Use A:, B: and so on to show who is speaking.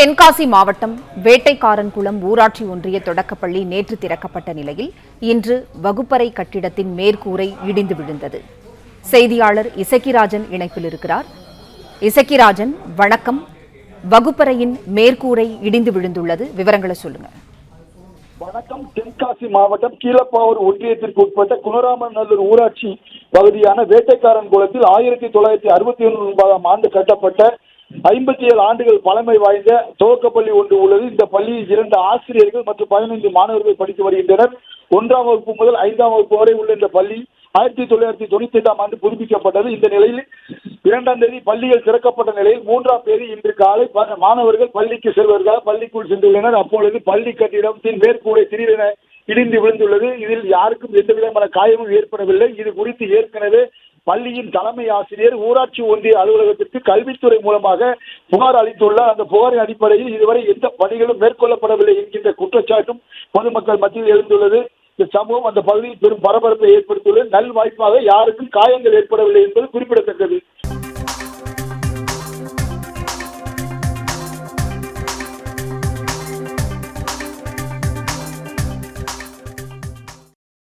A: தென்காசி மாவட்டம் வேட்டைக்காரன்குளம் ஊராட்சி ஒன்றிய தொடக்கப்பள்ளி நேற்று திறக்கப்பட்ட நிலையில் இன்று வகுப்பறை கட்டிடத்தின் மேற்கூரை இடிந்து விழுந்தது. செய்தியாளர் இசக்கிராஜன் இணைப்பில் இருக்கிறார். இசக்கிராஜன், வணக்கம். வகுப்பறையின் மேற்கூரை இடிந்து விழுந்துள்ளது, விவரங்களை சொல்லுங்க.
B: வணக்கம். தென்காசி மாவட்டம் கீழப்பாவூர் ஒன்றியத்திற்கு உட்பட்ட குணராமநல்லூர் ஊராட்சி பகுதியான வேட்டைக்காரன்குளத்தில் 1969 ஆண்டு கட்டப்பட்ட 57 ஆண்டுகள் பழமை வாய்ந்த துவக்கப்பள்ளி ஒன்று உள்ளது. இந்த பள்ளியில் 2 ஆசிரியர்கள் மற்றும் 15 மாணவர்கள் படித்து வருகின்றனர். 1ஆம் வகுப்பு முதல் 5ஆம் வகுப்பு வரை உள்ள இந்த பள்ளி 1998ஆம் ஆண்டு புதுப்பிக்கப்பட்டது. இந்த நிலையில் 2ஆம் தேதி பள்ளிகள் திறக்கப்பட்ட நிலையில் 3ஆம் தேதி இன்று காலை மாணவர்கள் பள்ளிக்கு செல்வதற்காக பள்ளிக்குள் சென்றுள்ளனர். அப்பொழுது பள்ளி கட்டிடத்தின் மேற்கூரை திடீரென இடிந்து விழுந்துள்ளது. இதில் யாருக்கும் எந்த விதமான காயமும் ஏற்படவில்லை. இது குறித்து ஏற்கனவே பள்ளியின் தலைமை ஆசிரியர் ஊராட்சி ஒன்றிய அலுவலகத்திற்கு கல்வித்துறை மூலமாக புகார் அளித்துள்ளார். அந்த புகாரின் அடிப்படையில் இதுவரை எந்த பணிகளும் மேற்கொள்ளப்படவில்லை என்கின்ற குற்றச்சாட்டும் பொதுமக்கள் மத்தியில் எழுந்துள்ளது. இந்த சம்பவம் அந்த பகுதியில் பெரும் பரபரப்பை ஏற்படுத்தியுள்ளது. நல்வாய்ப்பாக யாருக்கும் காயங்கள் ஏற்படவில்லை என்பது குறிப்பிடத்தக்கது.